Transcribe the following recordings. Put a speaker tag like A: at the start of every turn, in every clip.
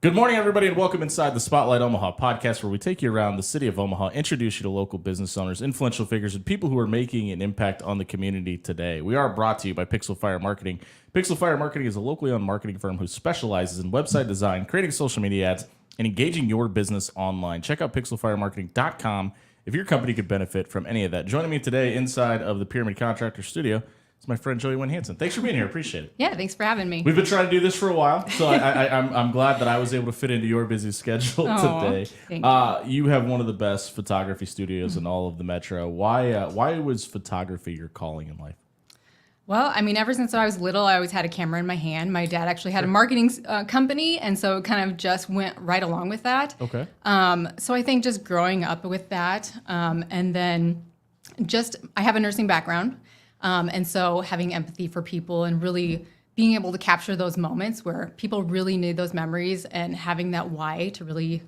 A: Good morning, everybody, and welcome inside the Spotlight Omaha podcast, where we take you around the city of Omaha, introduce you to local business owners, influential figures, and people who are making an impact on the community today. We are brought to you by Pixel Fire Marketing. Pixel Fire Marketing is a locally owned marketing firm who specializes in website design, creating social media ads, and engaging your business online. Check out pixelfiremarketing.com if your company could benefit from any of that. Joining me today inside of the Pyramid Contractor Studio is my friend Winn Hansen. Thanks for being here. Appreciate it.
B: Yeah, thanks for having me.
A: We've been trying to do this for a while, so I'm glad that I was able to fit into your busy schedule today.
B: Thank you.
A: You have one of the best photography studios in all of the metro. Why was photography your calling in life?
B: Well, I mean, ever since I was little, I always had a camera in my hand. My dad actually had a marketing company, and so it kind of just went right along with that.
A: Okay.
B: So I think just growing up with that, and then just I have a nursing background, and so having empathy for people and really being able to capture those moments where people really need those memories and having that why to really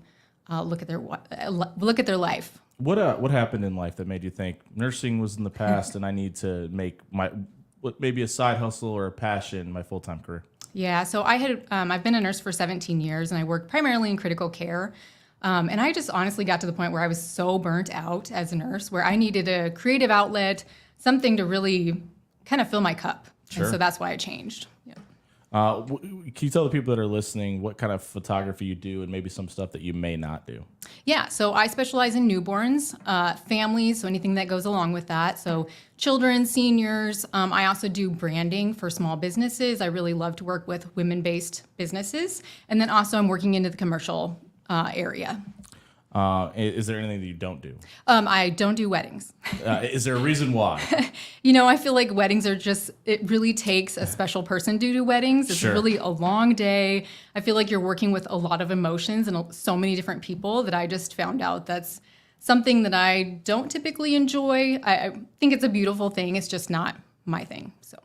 B: look at their life.
A: What happened in life that made you think nursing was in the past and I need to make maybe a side hustle or a passion my full-time career?
B: Yeah, so I've been a nurse for 17 years, and I worked primarily in critical care. And I just honestly got to the point where I was so burnt out as a nurse, where I needed a creative outlet, something to really kind of fill my cup.
A: Sure.
B: And so that's why I changed. Yeah.
A: Can you tell the people that are listening what kind of photography you do and maybe some stuff that you may not do?
B: Yeah, so I specialize in newborns, families, so anything that goes along with that. So children, seniors. I also do branding for small businesses. I really love to work with women-based businesses. And then also I'm working into the commercial area.
A: Is there anything that you don't do?
B: I don't do weddings.
A: Is there a reason why?
B: I feel like weddings are it really takes a special person to do weddings. It's
A: Sure.
B: really a long day. I feel like you're working with a lot of emotions and so many different people that I just found out that's something that I don't typically enjoy. I think it's a beautiful thing. It's just not my thing. So.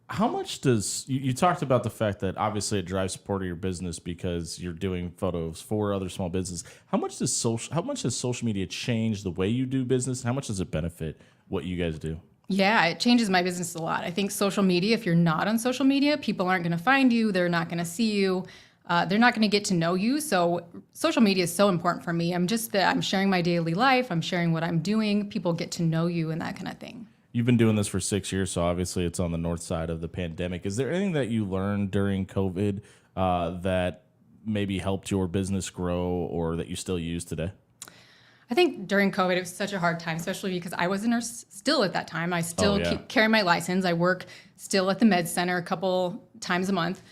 A: How much does you talked about the fact that obviously it drives support of your business because you're doing photos for other small businesses. How much has social media changed the way you do business? How much does it benefit what you guys do?
B: Yeah, it changes my business a lot. I think social media, if you're not on social media, people aren't going to find you. They're not going to see you. They're not going to get to know you. So social media is so important for me. I'm sharing my daily life. I'm sharing what I'm doing. People get to know you and that kind of thing.
A: You've been doing this for 6 years, so obviously it's on the north side of the pandemic. Is there anything that you learned during COVID that maybe helped your business grow or that you still use today?
B: I think during COVID, it was such a hard time, especially because I was a nurse still at that time. I still keep carrying my license. I work still at the med center a couple times a month.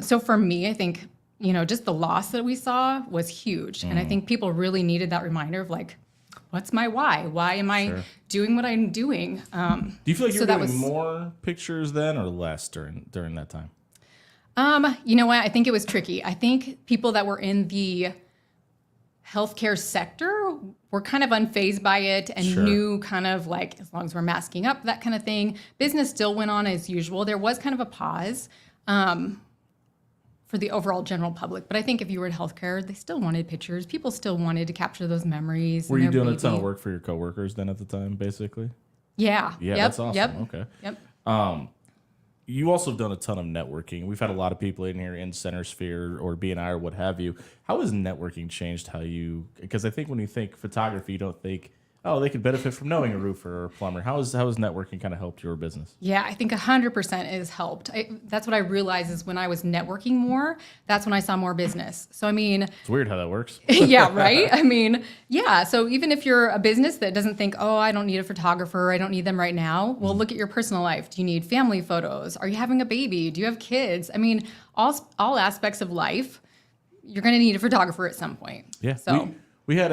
B: So for me, I think, just the loss that we saw was huge. And I think people really needed that reminder of what's my why? Why am I doing what I'm doing?
A: Do you feel like you were doing more pictures then or less during that time?
B: You know what? I think it was tricky. I think people that were in the healthcare sector were kind of unfazed by it and knew kind of as long as we're masking up, that kind of thing. Business still went on as usual. There was kind of a pause for the overall general public. But I think if you were in healthcare, they still wanted pictures. People still wanted to capture those memories.
A: Were you doing a ton of work for your coworkers then at the time, basically?
B: Yeah.
A: Yeah, that's awesome.
B: Yep.
A: Okay.
B: Yep.
A: You also have done a ton of networking. We've had a lot of people in here in Center Sphere or BNI or what have you. How has networking changed because I think when you think photography, you don't think, oh, they could benefit from knowing a roofer or a plumber. How has networking kind of helped your business?
B: Yeah, I think 100% has helped. That's what I realized is when I was networking more, that's when I saw more business. So,
A: it's weird how that works.
B: Yeah, right? Yeah. So even if you're a business that doesn't think, oh, I don't need a photographer, I don't need them right now. Well, look at your personal life. Do you need family photos? Are you having a baby? Do you have kids? All aspects of life, you're going to need a photographer at some point.
A: Yeah.
B: So
A: we had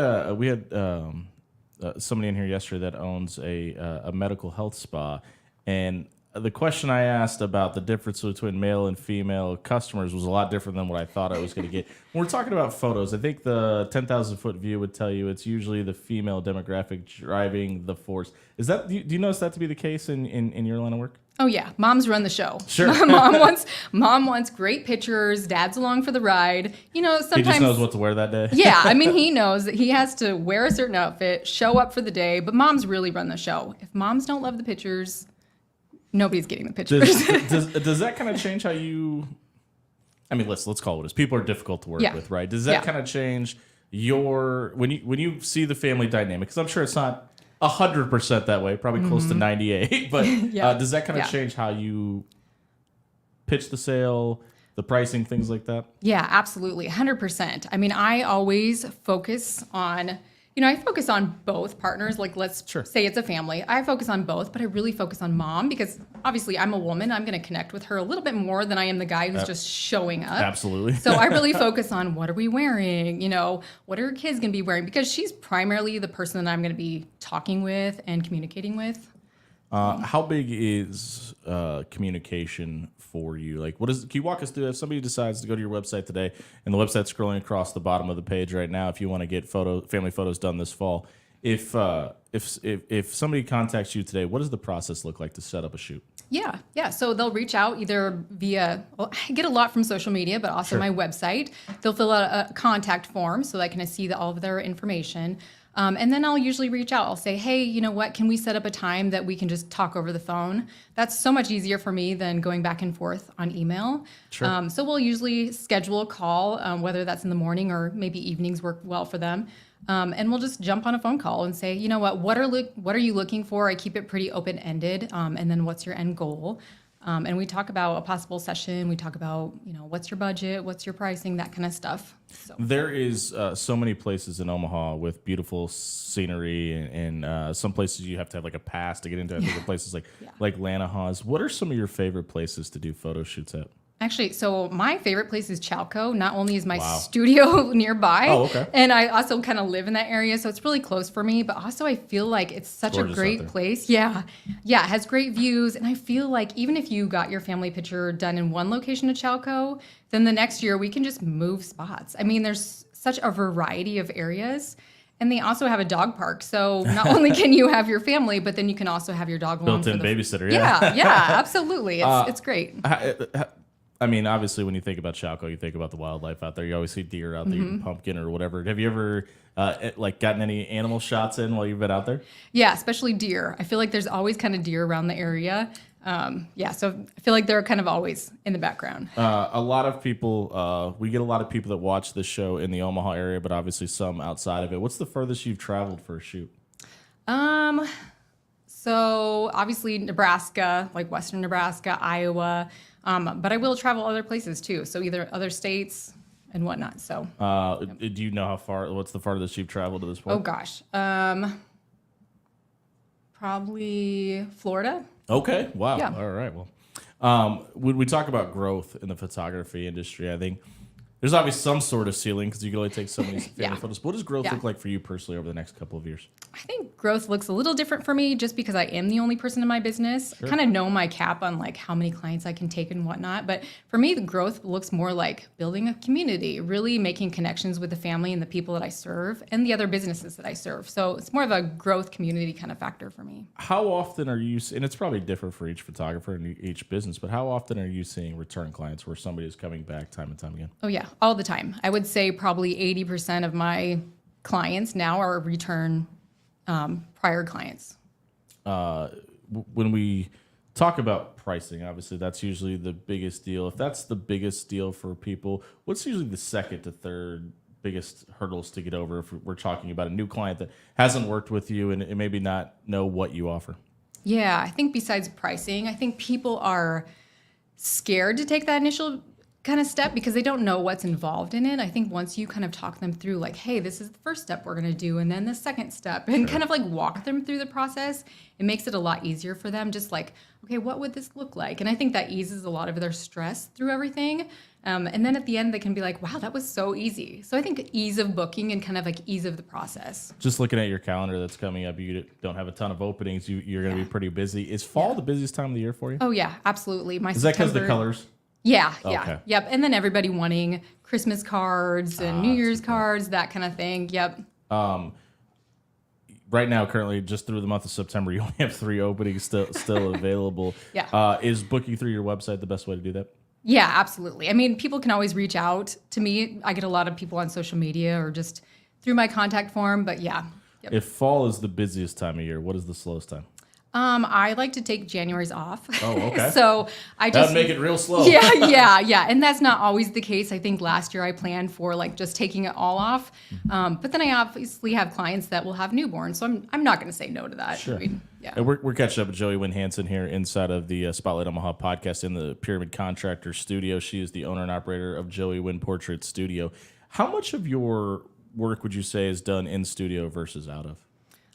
A: somebody in here yesterday that owns a medical health spa, and the question I asked about the difference between male and female customers was a lot different than what I thought I was going to get. When we're talking about photos, I think the 10,000-foot view would tell you it's usually the female demographic driving the force. Do you notice that to be the case in your line of work?
B: Oh yeah, moms run the show.
A: Sure.
B: Mom wants great pictures. Dad's along for the ride. Sometimes
A: he just knows what to wear that day.
B: Yeah, he knows that he has to wear a certain outfit, show up for the day. But moms really run the show. If moms don't love the pictures, nobody's getting the pictures.
A: Does that kind of change how you I mean, let's call it what it is. People are difficult to work with, right? Does that kind of change your when you see the family dynamic? Because I'm sure it's not 100% that way, probably close to 98. But does that kind of change how you pitch the sale, the pricing, things like that?
B: Yeah, absolutely, 100%. I mean, I always focus on. I focus on both partners. Like, let's say it's a family. I focus on both, but I really focus on mom because obviously I'm a woman. I'm going to connect with her a little bit more than I am the guy who's just showing up.
A: Absolutely.
B: So I really focus on what are we wearing? What are her kids going to be wearing? Because she's primarily the person that I'm going to be talking with and communicating with.
A: How big is communication for you? Like, can you walk us through if somebody decides to go to your website today, and the website's scrolling across the bottom of the page right now, if you want to get family photos done this fall, if somebody contacts you today, what does the process look like to set up a shoot?
B: Yeah. So they'll reach out either via, I get a lot from social media, but also my website. They'll fill out a contact form so I can see all of their information. And then I'll usually reach out. I'll say, hey, you know what? Can we set up a time that we can just talk over the phone? That's so much easier for me than going back and forth on email. Sure. So we'll usually schedule a call, whether that's in the morning or maybe evenings work well for them. And we'll just jump on a phone call and say, you know what are you looking for? I keep it pretty open-ended. And then what's your end goal? And we talk about a possible session. We talk about, what's your budget, what's your pricing, that kind of stuff. So.
A: There is so many places in Omaha with beautiful scenery, and some places you have to have like a pass to get into. I think places like Lanahaws. What are some of your favorite places to do photo shoots at?
B: Actually, so my favorite place is Chalco. Not only is my studio nearby, and I also kind of live in that area, so it's really close for me, but also I feel like it's such a great place. Yeah, it has great views, and I feel like even if you got your family picture done in one location of Chalco, then the next year we can just move spots. I mean, there's such a variety of areas. And they also have a dog park. So not only can you have your family, but then you can also have your dog along.
A: Built-in babysitter,
B: Yeah, absolutely. It's great.
A: I mean, obviously, when you think about Chalco, you think about the wildlife out there. You always see deer out there eating pumpkin or whatever. Have you ever gotten any animal shots in while you've been out there?
B: Yeah, especially deer. I feel like there's always kind of deer around the area. So I feel like they're kind of always in the background.
A: A lot of people, we get a lot of people that watch this show in the Omaha area, but obviously some outside of it. What's the furthest you've traveled for a shoot?
B: So obviously Nebraska, like Western Nebraska, Iowa, but I will travel other places too. So either other states and whatnot. So,
A: do you know what's the farthest you've traveled to this point?
B: Oh gosh. Probably Florida.
A: Okay. Wow.
B: Yeah.
A: All right. Well, when we talk about growth in the photography industry, I think there's obviously some sort of ceiling because you can only take so many family photos. What does growth look like for you personally over the next couple of years?
B: I think growth looks a little different for me just because I am the only person in my business. Sure. I kind of know my cap on like how many clients I can take and whatnot. But for me, the growth looks more like building a community, really making connections with the family and the people that I serve and the other businesses that I serve. So it's more of a growth community kind of factor for me.
A: How often are you, and it's probably different for each photographer and each business, but how often are you seeing return clients where somebody is coming back time and time again?
B: Oh, yeah, all the time. I would say probably 80% of my clients now are return prior clients.
A: When we talk about pricing, obviously that's usually the biggest deal. If that's the biggest deal for people, what's usually the second to third biggest hurdles to get over if we're talking about a new client that hasn't worked with you and maybe not know what you offer?
B: Yeah, I think besides pricing, I think people are scared to take that initial kind of step because they don't know what's involved in it. I think once you kind of talk them through like, hey, this is the first step we're going to do and then the second step and kind of like walk them through the process, it makes it a lot easier for them. Just like, okay, what would this look like? And I think that eases a lot of their stress through everything. And then at the end, they can be like, wow, that was so easy. So I think ease of booking and kind of like ease of the process.
A: Just looking at your calendar that's coming up, you don't have a ton of openings. You're going to be pretty busy. Is fall the busiest time of the year for you?
B: Oh, yeah, absolutely.
A: Is that because of the colors?
B: Yeah. Yep. And then everybody wanting Christmas cards and New Year's cards, that kind of thing. Yep.
A: Right now, currently, just through the month of September, you only have 3 openings still available.
B: Yeah.
A: Is booking through your website the best way to do that?
B: Yeah, absolutely. I mean, people can always reach out to me. I get a lot of people on social media or just through my contact form, but yeah. Yep.
A: If fall is the busiest time of year, what is the slowest time?
B: I like to take January's off.
A: Oh, okay.
B: So I
A: That
B: just
A: would make it real slow.
B: yeah. And that's not always the case. I think last year I planned for like just taking it all off. But then I obviously have clients that will have newborns. So I'm not going to say no to that.
A: Sure.
B: I mean, yeah.
A: And we're catching up with Joey Winn Hansen here inside of the Spotlight Omaha podcast in the Pyramid Contractor Studio. She is the owner and operator of Joey Winn Portrait Studio. How much of your work would you say is done in studio versus out of?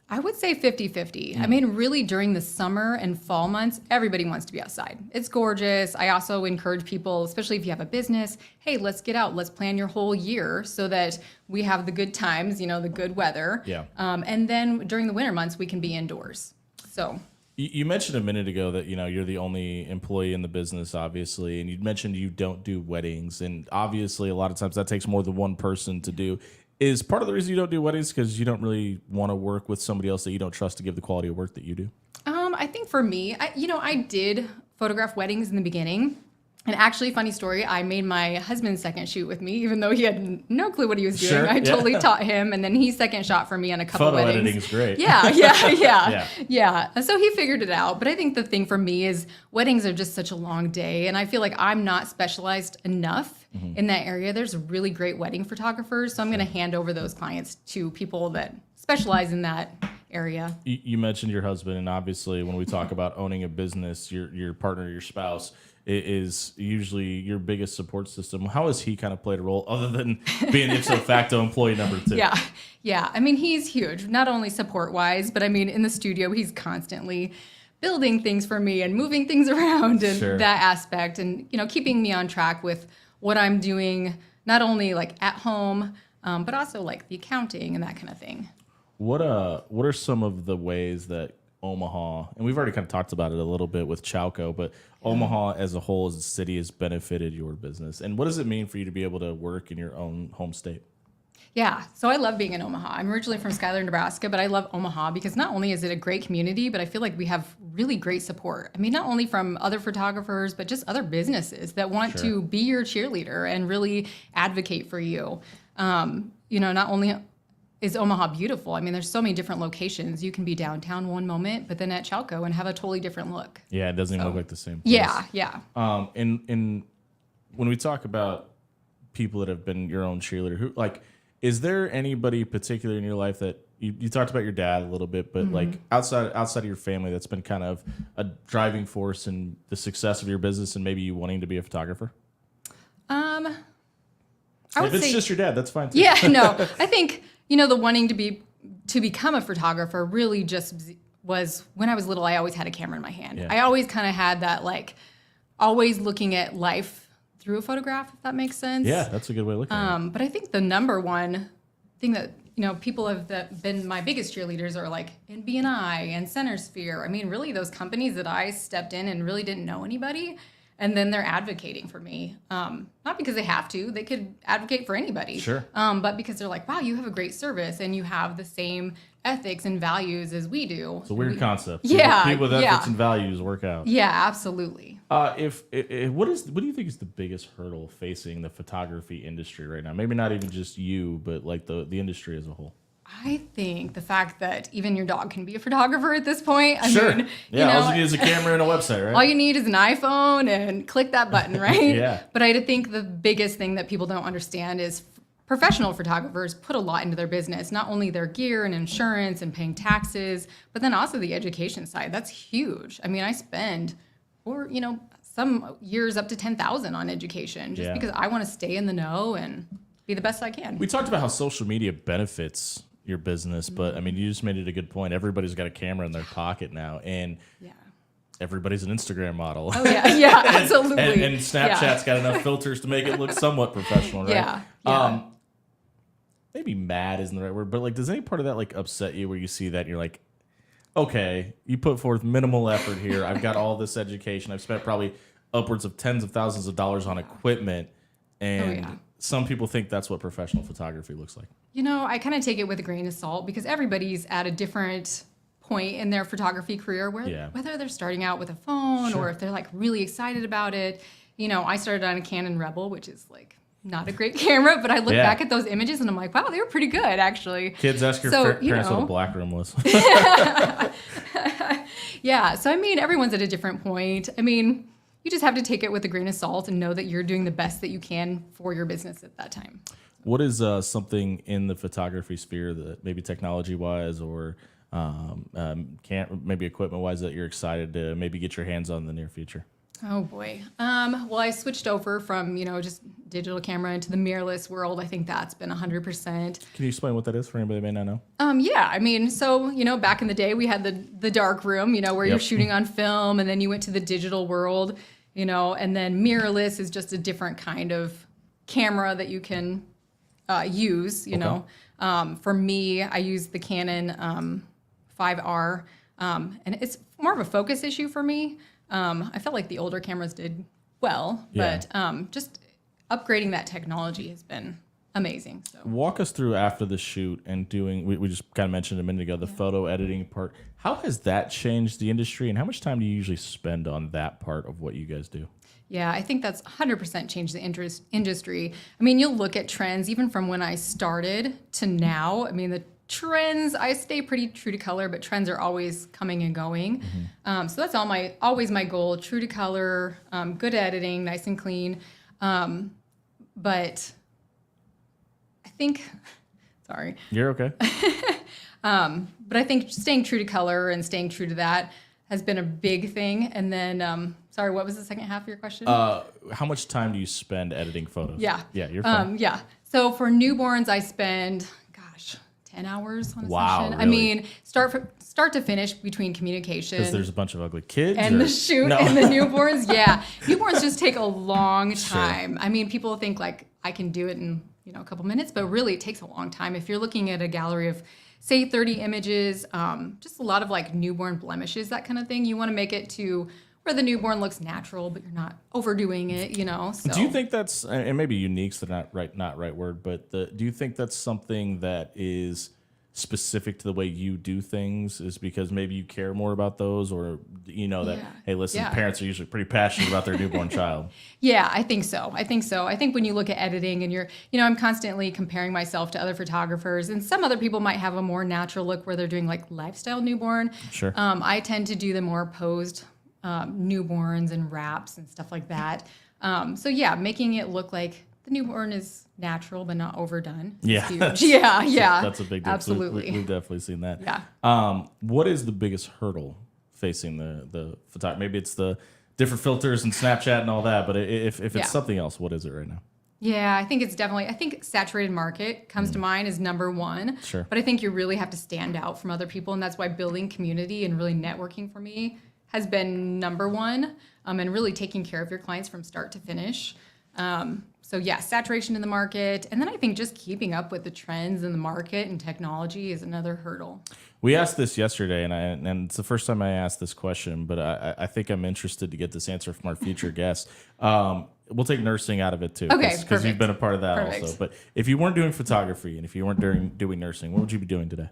B: I would say 50-50. I mean, really during the summer and fall months, everybody wants to be outside. It's gorgeous. I also encourage people, especially if you have a business, hey, let's get out. Let's plan your whole year so that we have the good times, the good weather.
A: Yeah.
B: And then during the winter months, we can be indoors. So
A: you mentioned a minute ago that, you're the only employee in the business, obviously, and you mentioned you don't do weddings. And obviously, a lot of times that takes more than one person to do. Is part of the reason you don't do weddings because you don't really want to work with somebody else that you don't trust to give the quality of work that you do?
B: I think for me, I did photograph weddings in the beginning. And actually, funny story, I made my husband second shoot with me, even though he had no clue what he was doing.
A: Sure,
B: I totally taught him, and then he second shot for me on a couple
A: Photo
B: weddings.
A: editing is great.
B: Yeah. And so he figured it out. But I think the thing for me is weddings are just such a long day, and I feel like I'm not specialized enough in that area. There's really great wedding photographers, so I'm going to hand over those clients to people that specialize in that area.
A: You mentioned your husband, and obviously when we talk about owning a business, your partner, your spouse, is usually your biggest support system. How has he kind of played a role other than being ipso facto employee number 2?
B: Yeah. I mean, he's huge, not only support-wise, but I mean, in the studio, he's constantly building things for me and moving things around and that aspect and, keeping me on track with what I'm doing, not only like at home, but also like the accounting and that kind of thing.
A: What are some of the ways that Omaha, and we've already kind of talked about it a little bit with Chalco, but Omaha as a whole, as a city, has benefited your business? And what does it mean for you to be able to work in your own home state?
B: Yeah, so I love being in Omaha. I'm originally from Schuyler, Nebraska, but I love Omaha because not only is it a great community, but I feel like we have really great support. I mean, not only from other photographers, but just other businesses that want to be your cheerleader and really advocate for you. Not only is Omaha beautiful. I mean, there's so many different locations. You can be downtown one moment, but then at Chalco and have a totally different look.
A: Yeah, it doesn't even look like the same place.
B: Yeah.
A: And when we talk about people that have been your own cheerleader, is there anybody particular in your life that you talked about your dad a little bit, but like outside of your family, that's been kind of a driving force in the success of your business and maybe you wanting to be a photographer? If it's just your dad, that's fine too.
B: Yeah, no, I think the wanting to become a photographer really just was when I was little. I always had a camera in my hand.
A: Yeah.
B: I always kind of had that always looking at life through a photograph, if that makes sense.
A: Yeah, that's a good way of looking at it.
B: But I think the number one thing that people have that been my biggest cheerleaders are like in BNI and Centersphere. I mean, really those companies that I stepped in and really didn't know anybody. And then they're advocating for me, not because they have to. They could advocate for anybody.
A: Sure.
B: But because they're like, wow, you have a great service and you have the same ethics and values as we do.
A: It's a weird concept.
B: Yeah.
A: People with ethics and values work out.
B: Yeah, absolutely.
A: What do you think is the biggest hurdle facing the photography industry right now? Maybe not even just you, but like the industry as a whole.
B: I think the fact that even your dog can be a photographer at this point. I mean,
A: all you need is a camera and a website, right?
B: All you need is an iPhone and click that button, right?
A: Yeah.
B: But I think the biggest thing that people don't understand is professional photographers put a lot into their business, not only their gear and insurance and paying taxes, but then also the education side. That's huge. I mean, I spend, some years up to $10,000 on education just because I want to stay in the know and be the best I can.
A: We talked about how social media benefits your business, but I mean, you just made it a good point. Everybody's got a camera in their pocket now, and everybody's an Instagram model.
B: Oh yeah, absolutely.
A: and Snapchat's got enough filters to make it look somewhat professional, right?
B: Yeah.
A: Maybe mad isn't the right word, but does any part of that upset you where you see that and you're like, okay, you put forth minimal effort here. I've got all this education. I've spent probably upwards of tens of thousands of dollars on equipment, and some people think that's what professional photography looks like.
B: I kind of take it with a grain of salt because everybody's at a different point in their photography career whether they're starting out with a phone or if they're really excited about it. I started on a Canon Rebel, which is not a great camera, but I look back at those images and I'm like, wow, they were pretty good, actually.
A: Kids ask your parents what a black room was.
B: Yeah. So, I mean, everyone's at a different point. I mean, you just have to take it with a grain of salt and know that you're doing the best that you can for your business at that time.
A: What is something in the photography sphere that maybe technology-wise or maybe equipment-wise that you're excited to maybe get your hands on in the near future?
B: Oh boy. Well, I switched over from, just digital camera into the mirrorless world. I think that's been 100%.
A: Can you explain what that is for anybody that may not know?
B: Yeah. I mean, so, back in the day we had the dark room, where you're shooting on film, and then you went to the digital world, and then mirrorless is just a different kind of camera that you can use, know. For me, I use the Canon 5R, and it's more of a focus issue for me. I felt like the older cameras did well, but just upgrading that technology has been amazing. So
A: walk us through after the shoot and doing, we just kind of mentioned a minute ago, the photo editing part. How has that changed the industry, and how much time do you usually spend on that part of what you guys do?
B: Yeah, I think that's 100% changed the industry. I mean, you'll look at trends even from when I started to now. I mean, the trends, I stay pretty true to color, but trends are always coming and going. So that's always my goal: true to color, good editing, nice and clean. But I think, sorry.
A: You're okay.
B: But I think staying true to color and staying true to that has been a big thing. And then, sorry, what was the second half of your question?
A: How much time do you spend editing photos?
B: Yeah,
A: you're fine.
B: So for newborns, I spend 10 hours on a session.
A: Really?
B: I mean, start to finish between communication.
A: Because there's a bunch of ugly kids?
B: And the shoot and the newborns. Yeah. Newborns just take a long time. Sure. I mean, people think like I can do it in, a couple minutes, but really it takes a long time. If you're looking at a gallery of, say, 30 images, just a lot of like newborn blemishes, that kind of thing, you want to make it to where the newborn looks natural, but you're not overdoing it, So.
A: Do you think that's, and maybe unique's the not right word, but do you think that's something that is specific to the way you do things, is because maybe you care more about those, or hey, listen, parents are usually pretty passionate about their newborn child?
B: Yeah, I think so. I think when you look at editing and I'm constantly comparing myself to other photographers, and some other people might have a more natural look where they're doing like lifestyle newborn.
A: Sure.
B: I tend to do the more posed newborns and wraps and stuff like that. So yeah, making it look like the newborn is natural but not overdone.
A: Yeah.
B: Huge. That's
A: a big deal.
B: Absolutely.
A: We've definitely seen that.
B: Yeah.
A: What is the biggest hurdle facing the photographer? Maybe it's the different filters and Snapchat and all that, but if it's something else, what is it right now?
B: Yeah, I think it's definitely, saturated market comes to mind as number one.
A: Sure.
B: But I think you really have to stand out from other people, and that's why building community and really networking for me has been number one, and really taking care of your clients from start to finish. So yeah, saturation in the market. And then I think just keeping up with the trends in the market and technology is another hurdle.
A: We asked this yesterday, and it's the first time I asked this question, but I think I'm interested to get this answer from our future guests. We'll take nursing out of it too.
B: Okay,
A: because you've been a part of that
B: Perfect.
A: also. But if you weren't doing photography and if you weren't doing nursing, what would you be doing today?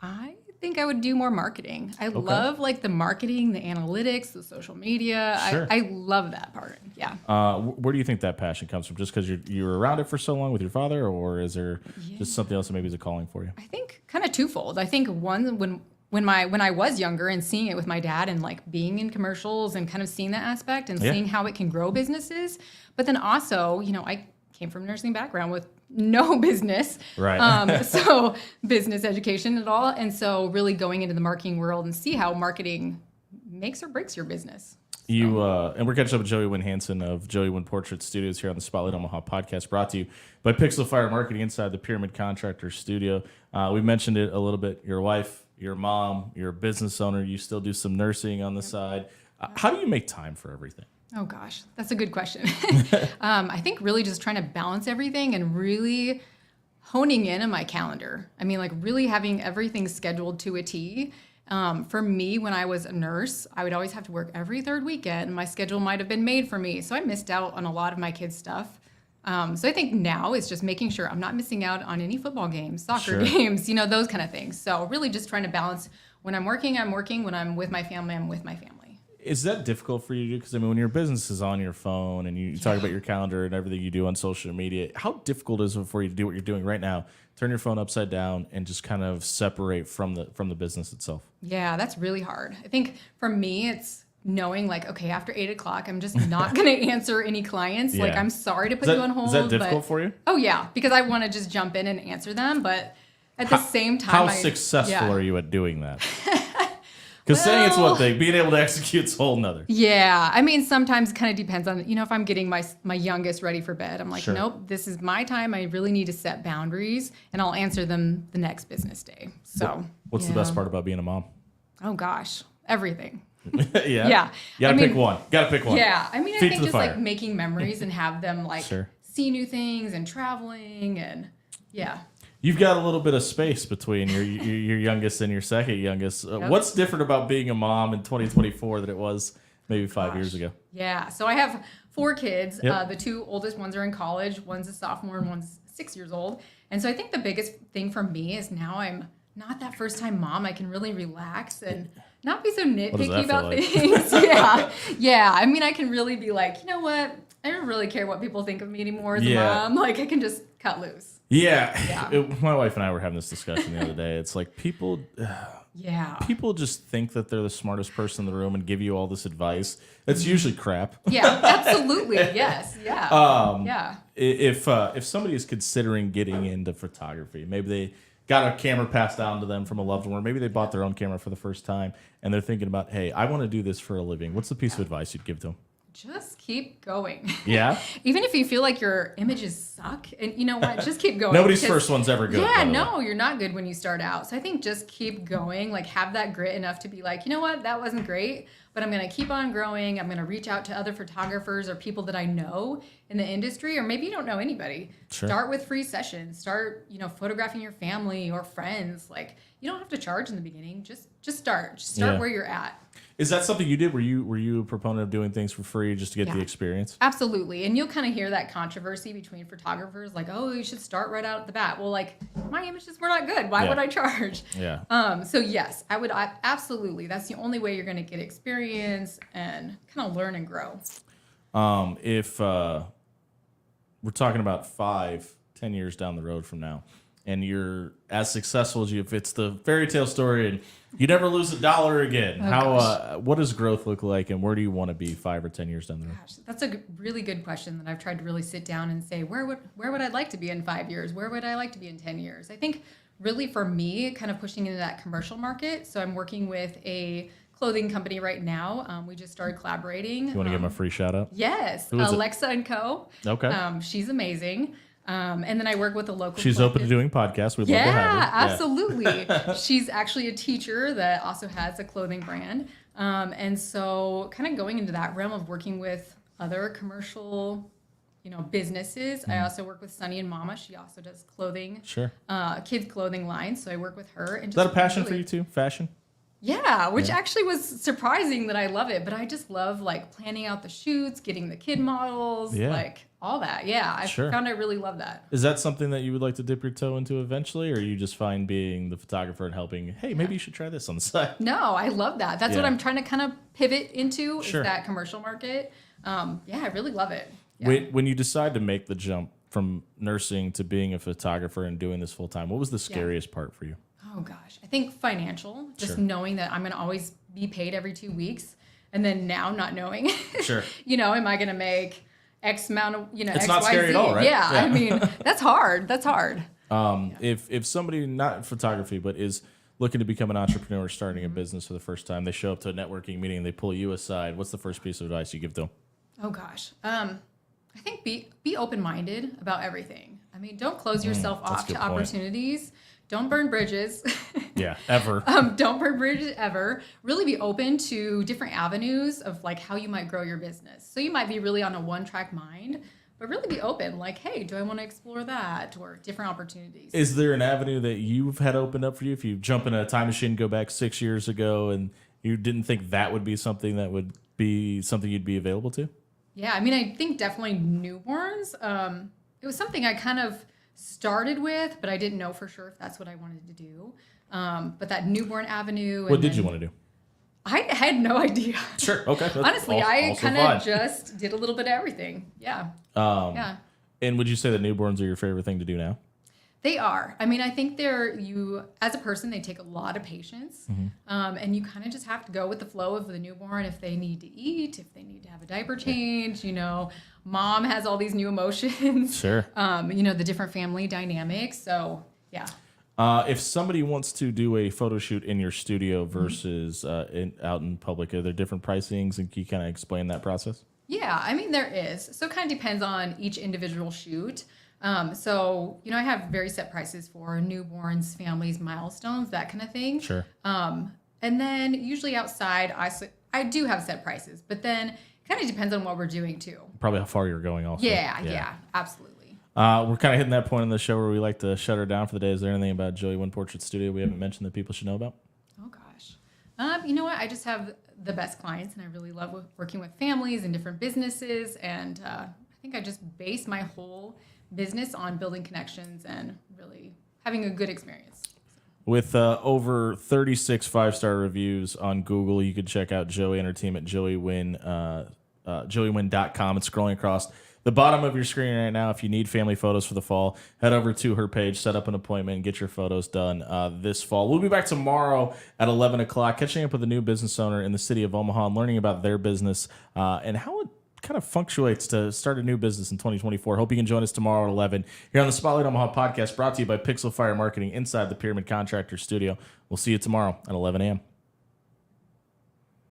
B: I think I would do more marketing. I love like the marketing, the analytics, the social media.
A: Sure.
B: I love that part. Yeah.
A: Where do you think that passion comes from? Just because you were around it for so long with your father, or is there just something else that maybe is a calling for you?
B: I think kind of twofold. I think one, when I was younger and seeing it with my dad and like being in commercials and kind of seeing that aspect and seeing how it can grow businesses, but then also, I came from a nursing background with no business,
A: right?
B: So business education at all, and so really going into the marketing world and see how marketing makes or breaks your business. So.
A: And we're catching up with Joey Winn Hansen of Joey Winn Portrait Studios here on the Spotlight Omaha podcast, brought to you by Pixel Fire Marketing inside the Pyramid Contractor Studio. We mentioned it a little bit. Your wife, your mom, you're a business owner. You still do some nursing on the side. How do you make time for everything?
B: Oh gosh, that's a good question. I think really just trying to balance everything and really honing in on my calendar. I mean, like really having everything scheduled to a T. For me, when I was a nurse, I would always have to work every third weekend. My schedule might have been made for me, so I missed out on a lot of my kids' stuff. So I think now it's just making sure I'm not missing out on any football games, soccer games, those kind of things. So really just trying to balance. When I'm working, I'm working. When I'm with my family, I'm with my family.
A: Is that difficult for you to do? Because, I mean, when your business is on your phone and you talk about your calendar and everything you do on social media, how difficult is it for you to do what you're doing right now? Turn your phone upside down and just kind of separate from the business itself.
B: Yeah, that's really hard. I think for me, it's knowing like, okay, after 8 o'clock, I'm just not going to answer any clients.
A: Yeah.
B: Like, I'm sorry to put you on hold.
A: Is that difficult for you?
B: Oh yeah, because I want to just jump in and answer them. But at the same time,
A: how successful are you at doing that? Because saying it's one thing, being able to execute is a whole nother.
B: Yeah. I mean, sometimes it kind of depends on, if I'm getting my youngest ready for bed, I'm like, nope, this is my time. I really need to set boundaries, and I'll answer them the next business day. So
A: what's the best part about being a mom?
B: Oh, gosh, everything.
A: Yeah. You gotta pick one.
B: Yeah. I mean, I think just
A: fire.
B: like making memories and have them like see new things and traveling and
A: You've got a little bit of space between your youngest and your second youngest. What's different about being a mom in 2024 than it was maybe 5 years ago?
B: Yeah. So I have 4 kids. The 2 oldest ones are in college. One's a sophomore and one's 6 years old. And so I think the biggest thing for me is now I'm not that first time mom. I can really relax and not be so nitpicky about things. Yeah. I mean, I can really be like, you know what? I don't really care what people think of me anymore as a mom. Like, I can just cut loose.
A: My wife and I were having this discussion the other day. It's like people just think that they're the smartest person in the room and give you all this advice. It's usually crap.
B: Yeah, absolutely. Yes. Yeah.
A: If somebody is considering getting into photography, maybe they got a camera passed down to them from a loved one, or maybe they bought their own camera for the first time and they're thinking about, hey, I want to do this for a living. What's the piece of advice you'd give to them?
B: Just keep going.
A: Yeah?
B: Even if you feel like your images suck, and you know what, just keep going.
A: Nobody's first one's ever good.
B: Yeah, no, you're not good when you start out. So I think just keep going, like have that grit enough to be like, you know what, that wasn't great, but I'm going to keep on growing. I'm going to reach out to other photographers or people that I know in the industry, or maybe you don't know anybody.
A: Sure.
B: Start with free sessions. Start, photographing your family or friends. Like, you don't have to charge in the beginning. Just start. Just start where you're at.
A: Is that something you did? Were you a proponent of doing things for free just to get the experience?
B: Absolutely. And you'll kind of hear that controversy between photographers, like, oh, you should start right out at the bat. Well, like, my images were not good. Why would I charge?
A: Yeah.
B: So yes, I would absolutely. That's the only way you're going to get experience and kind of learn and grow.
A: If we're talking about 5-10 years down the road from now, and you're as successful as you, if it's the fairy tale story and you never lose $1 again, what does growth look like, and where do you want to be 5 or 10 years down the road?
B: Gosh, that's a really good question that I've tried to really sit down and say, where would I like to be in 5 years? Where would I like to be in 10 years? I think really for me, kind of pushing into that commercial market. So I'm working with a clothing company right now. We just started collaborating.
A: You want to give them a free shout out?
B: Yes, Alexa & Co.
A: Okay.
B: She's amazing. And then I work with a local.
A: She's open to doing podcasts. We'd love to have her.
B: Absolutely. She's actually a teacher that also has a clothing brand. And so kind of going into that realm of working with other commercial, businesses. I also work with Sunny and Mama. She also does clothing.
A: Sure.
B: Kids clothing line. So I work with her. And
A: is that a passion for you too? Fashion?
B: Yeah, which actually was surprising that I love it. But I just love like planning out the shoots, getting the kid models, like all that. Yeah, I found I really love that.
A: Is that something that you would like to dip your toe into eventually, or you just find being the photographer and helping, hey, maybe you should try this on the side?
B: No, I love that. That's what I'm trying to kind of pivot into is that commercial market. I really love it. Yeah.
A: When you decide to make the jump from nursing to being a photographer and doing this full time, what was the scariest part for you?
B: Oh gosh, I think financial, just knowing that I'm going to always be paid every 2 weeks, and then now not knowing, am I going to make X amount of,
A: it's
B: X,
A: not
B: Y,
A: scary
B: Z?
A: at all, right?
B: Yeah, I mean, that's hard.
A: If somebody, not photography, but is looking to become an entrepreneur, starting a business for the first time, they show up to a networking meeting, they pull you aside, what's the first piece of advice you give them?
B: Oh gosh. I think be open-minded about everything. I mean, don't close yourself off to opportunities. Don't burn bridges.
A: Ever.
B: Don't burn bridges ever. Really be open to different avenues of like how you might grow your business. So you might be really on a one-track mind, but really be open. Like, hey, do I want to explore that or different opportunities?
A: Is there an avenue that you've had opened up for you? If you jump in a time machine, go back 6 years ago, and you didn't think that would be something you'd be available to?
B: Yeah, I mean, I think definitely newborns. It was something I kind of started with, but I didn't know for sure if that's what I wanted to do. But that newborn avenue.
A: What did you want to do?
B: I had no idea.
A: Sure. Okay.
B: Honestly, I kind of just did a little bit of everything. Yeah. Yeah.
A: And would you say that newborns are your favorite thing to do now?
B: They are. I mean, I think as a person, they take a lot of patience. And you kind of just have to go with the flow of the newborn. If they need to eat, if they need to have a diaper change, mom has all these new emotions.
A: Sure.
B: The different family dynamics. So, yeah.
A: If somebody wants to do a photo shoot in your studio versus out in public, are there different pricings, and can you kind of explain that process?
B: Yeah, I mean, there is. So it kind of depends on each individual shoot. I have very set prices for newborns, families, milestones, that kind of thing.
A: Sure.
B: And then usually outside, I do have set prices, but then it kind of depends on what we're doing too.
A: Probably how far you're going also.
B: Yeah, absolutely.
A: We're kind of hitting that point in the show where we like to shut her down for the day. Is there anything about Joey Winn Portrait Studio we haven't mentioned that people should know about?
B: Oh, gosh. You know what? I just have the best clients, and I really love working with families and different businesses. And I think I just base my whole business on building connections and really having a good experience.
A: With over 36 5-star reviews on Google, you can check out Joey and her team at joeywinn.com. It's scrolling across the bottom of your screen right now. If you need family photos for the fall, head over to her page, set up an appointment, and get your photos done this fall. We'll be back tomorrow at 11 o'clock, catching up with a new business owner in the city of Omaha and learning about their business and how it kind of fluctuates to start a new business in 2024. Hope you can join us tomorrow at 11 here on the Spotlight Omaha podcast, brought to you by Pixel Fire Marketing inside the Pyramid Contractor Studio. We'll see you tomorrow at 11 a.m.